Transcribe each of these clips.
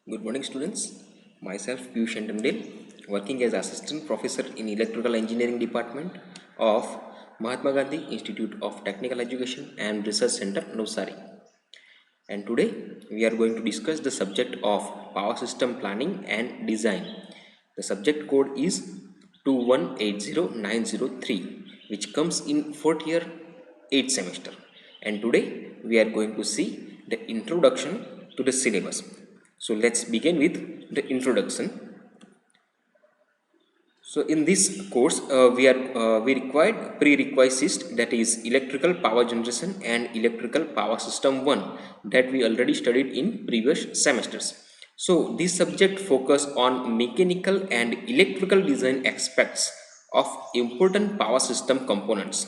Good morning, students. Myself, Piyush Shandamdale, working as Assistant Professor in Electrical Engineering Department of Mahatma Gandhi Institute of Technical Education and Research Center, Navsari. And today we are going to discuss the subject of Power System Planning and Design. The subject code is 2180903, which comes in 4th year 8th semester. And today we are going to see the introduction to the syllabus. So let's begin with the introduction. So in this course, we required prerequisites, that is electrical power generation and electrical power system 1, that we already studied in previous semesters. So this subject focus on mechanical and electrical design aspects of important power system components.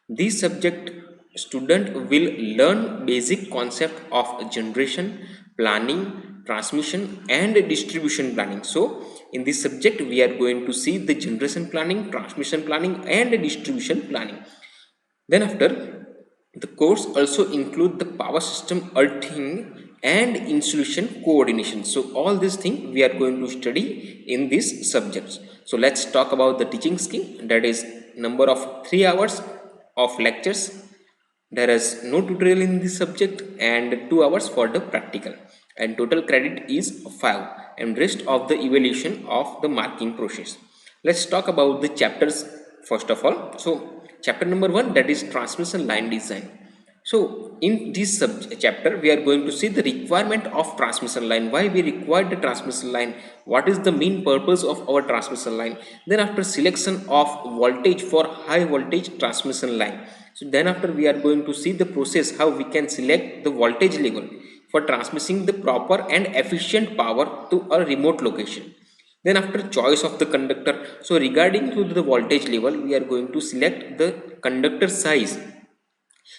This subject student will learn basic concept of generation, planning, transmission and distribution planning. So in this subject we are going to see the generation planning, transmission planning and distribution planning. Then after, the course also include the power system earthing and insulation coordination. So all these things we are going to study in this subject. So let's talk about the teaching scheme, that is number of 3 hours of lectures. There is no tutorial in this subject and 2 hours for the practical, and total credit is 5 and rest of the evaluation of the marking process. Let's talk about the chapters first of all. So chapter number 1, that is transmission line design. So in this chapter we are going to see the requirement of transmission line, why we require the transmission line, what is the main purpose of our transmission line. Then after, selection of voltage for high voltage transmission line. So then after, we are going to see the process how we can select the voltage level for transmitting the proper and efficient power to a remote location. Then after, choice of the conductor. So regarding to the voltage level, we are going to select the conductor size,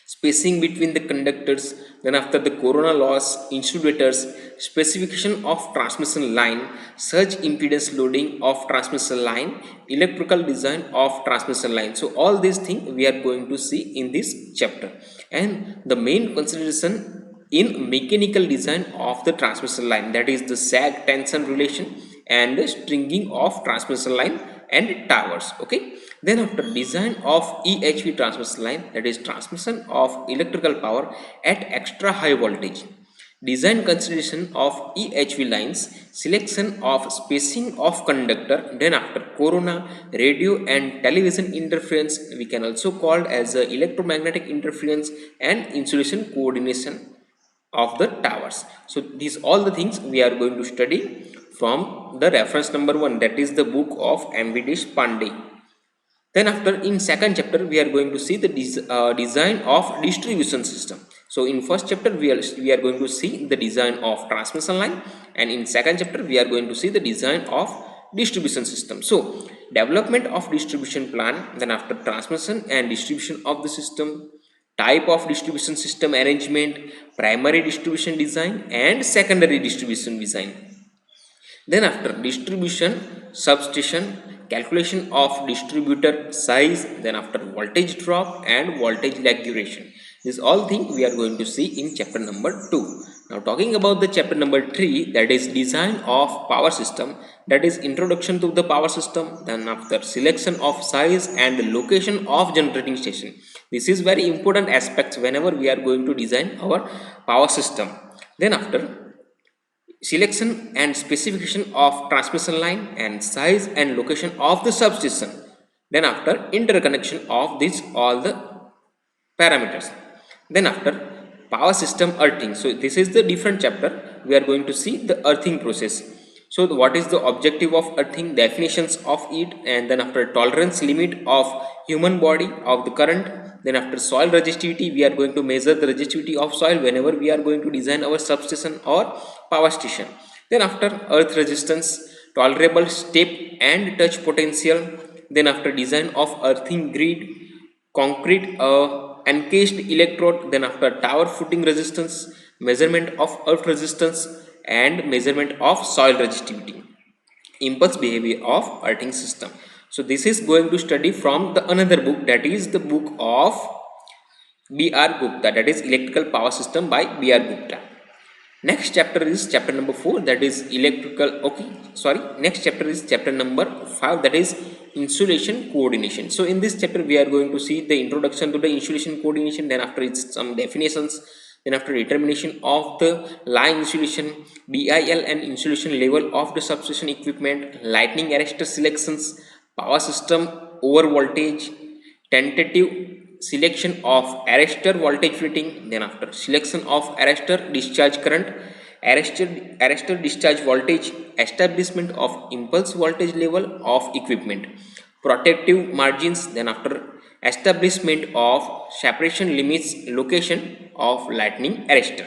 spacing between the conductors. Then after, the corona loss, insulators, specification of transmission line, surge impedance loading of transmission line, electrical design of transmission line. So all these things we are going to see in this chapter. And the main consideration in mechanical design of the transmission line, that is the sag tension relation and the stringing of transmission line and towers. Okay. Then after, design of EHV transmission line, that is transmission of electrical power at extra high voltage. Design consideration of EHV lines, selection of spacing of conductor. Then after, corona, radio and television interference, we can also call as electromagnetic interference, and insulation coordination of the towers. So these all the things we are going to study from the reference number 1, that is the book of M.V. Deshpande. Then after, in second chapter we are going to see the design of distribution system. So in first chapter we are going to see the design of transmission line, and in second chapter we are going to see the design of distribution system. So development of distribution plan, then after, transmission and distribution of the system, type of distribution system arrangement, primary distribution design and secondary distribution design. Then after, distribution substation, calculation of distributor size, then after, voltage drop and voltage lag duration. This all thing we are going to see in chapter number 2. Now talking about the chapter number 3, that is design of power system, that is introduction to the power system. Then after, selection of size and location of generating station. This is very important aspects whenever we are going to design our power system. Then after, selection and specification of transmission line and size and location of the substation. Then after, interconnection of these all the parameters. Then after, power system earthing. So this is the different chapter, we are going to see the earthing process. So what is the objective of earthing, definitions of it, and then after, tolerance limit of human body of the current. Then after, soil resistivity, we are going to measure the resistivity of soil whenever we are going to design our substation or power station. Then after, earth resistance, tolerable step and touch potential. Then after, design of earthing grid, concrete encased electrode. Then after, tower footing resistance, measurement of earth resistance and measurement of soil resistivity, impulse behavior of earthing system. So this is going to study from the another book, that is the book of B.R. Gupta, that is electrical power system by B.R. Gupta. Next chapter is chapter number 4, that is electrical. Okay, sorry. Next chapter is chapter number 5, that is insulation coordination. So in this chapter we are going to see the introduction to the insulation coordination, then after it's some definitions, then after determination of the line insulation, BIL and insulation level of the substation equipment, lightning arrestor selections, power system over voltage, tentative selection of arrestor voltage fitting, then after selection of arrestor discharge current, arrestor discharge voltage, establishment of impulse voltage level of equipment, protective margins, then after establishment of separation limits, location of lightning arrestor.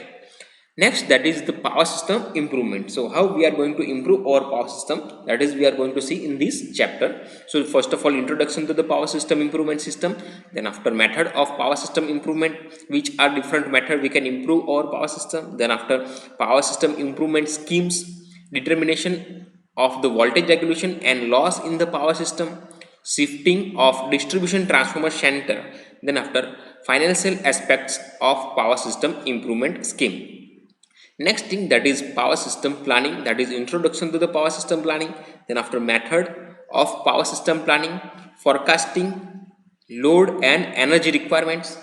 Next, that is the power system improvement. So how we are going to improve our power system, that is we are going to see in this chapter. So first of all, introduction to the power system improvement system, then after method of power system improvement, which are different method we can improve our power system, then after power system improvement schemes, determination of the voltage regulation and loss in the power system, shifting of distribution transformer center, then after financial aspects of power system improvement scheme. Next thing, that is power system planning, that is introduction to the power system planning, then after method of power system planning, forecasting load and energy requirements,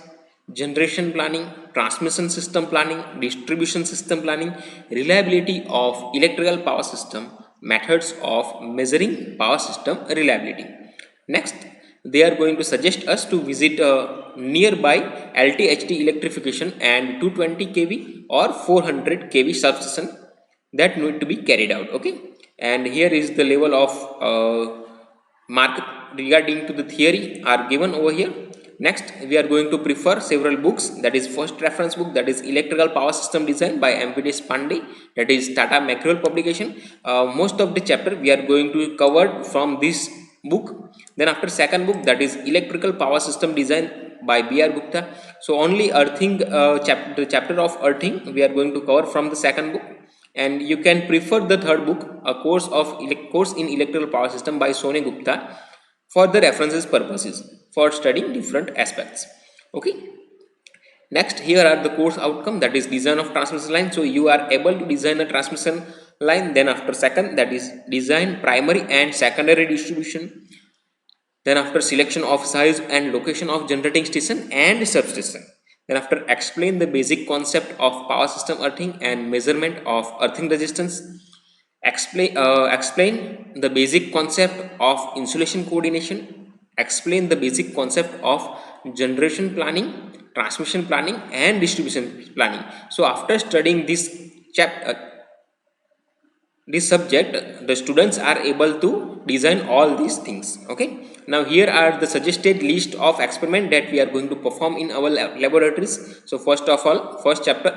generation planning, transmission system planning, distribution system planning, reliability of electrical power system, methods of measuring power system reliability. Next, they are going to suggest us to visit nearby LTHT electrification and 220 kV or 400 kV substation that need to be carried out. Okay, and here is the level of mark regarding to the theory are given over here. Next, we are going to prefer several books. That is first reference book, that is Electrical Power System Design by M.V.D. Pandey, that is Tata Mackerel publication. Most of the chapter we are going to cover from this book. Then after second book, that is Electrical Power System Design by B.R. Gupta. So only earthing the chapter of earthing we are going to cover from the second book, and you can prefer the third book, a course in electrical power system by Sone Gupta, for the references purposes for studying different aspects. Okay, next, here are the course outcome, that is design of transmission line. So you are able to design a transmission line. Then after second, that is design primary and secondary distribution, then after selection of size and location of generating station and substation, then after explain the basic concept of power system earthing and measurement of earthing resistance, explain the basic concept of insulation coordination, explain the basic concept of generation planning, transmission planning and distribution planning. So after studying this chapter, this subject, the students are able to design all these things. Okay, now here are the suggested list of experiment that we are going to perform in our laboratories. So first of all, first chapter,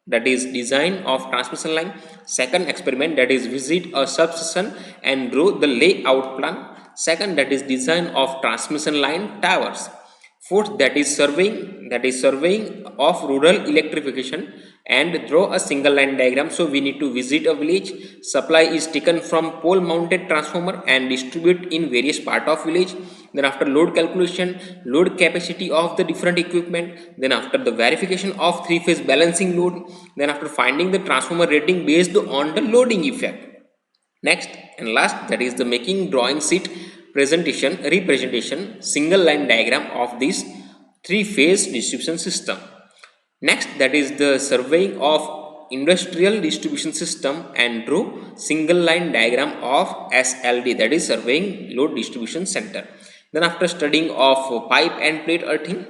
that is design of transmission line. Second experiment, that is visit a substation and draw the layout plan. Second, that is design of transmission line towers. Fourth, that is surveying of rural electrification and draw a single line diagram. So we need to visit a village, supply is taken from pole mounted transformer and distribute in various part of village. Then after load calculation, load capacity of the different equipment, then after the verification of three phase balancing load, then after finding the transformer rating based on the loading effect. Next and last, that is the making drawing sheet representation single line diagram of this three phase distribution system. Next, that is the surveying of industrial distribution system and draw single line diagram of SLD, that is surveying load distribution center. Then after studying of pipe and plate earthing,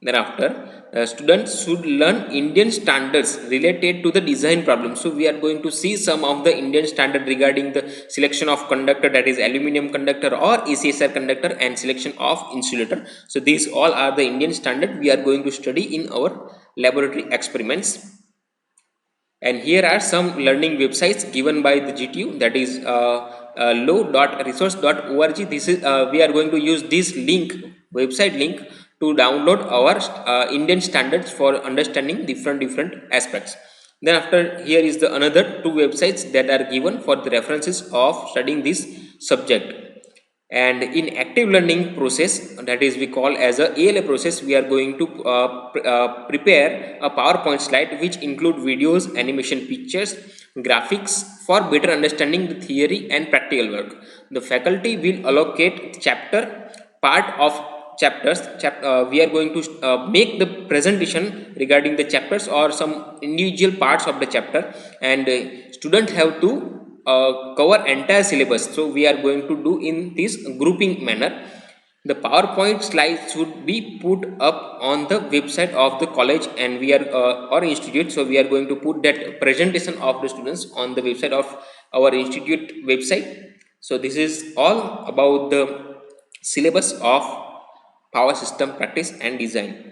then after students should learn Indian standards related to the design problem. So we are going to see some of the Indian standard regarding the selection of conductor, that is aluminum conductor or ACSR conductor, and selection of insulator. So these all are the Indian standard we are going to study in our laboratory experiments. And here are some learning websites given by the GTU, that is law.resource.org. This is we are going to use this website link to download our Indian standards for understanding different aspects. Then after, here is the another two websites that are given for the references of studying this subject. And in active learning process, that is we call as a ALA process, we are going to prepare a PowerPoint slide which include videos, animation, pictures, graphics for better understanding the theory and practical work. The faculty will allocate chapter part of chapters. We are going to make the presentation regarding the chapters or some individual parts of the chapter, and student have to cover entire syllabus. So we are going to do in this grouping manner. The PowerPoint slides should be put up on the website of the college and we are or institute. So we are going to put that presentation of the students on the website of our institute website. So this is all about the syllabus of power system practice and design.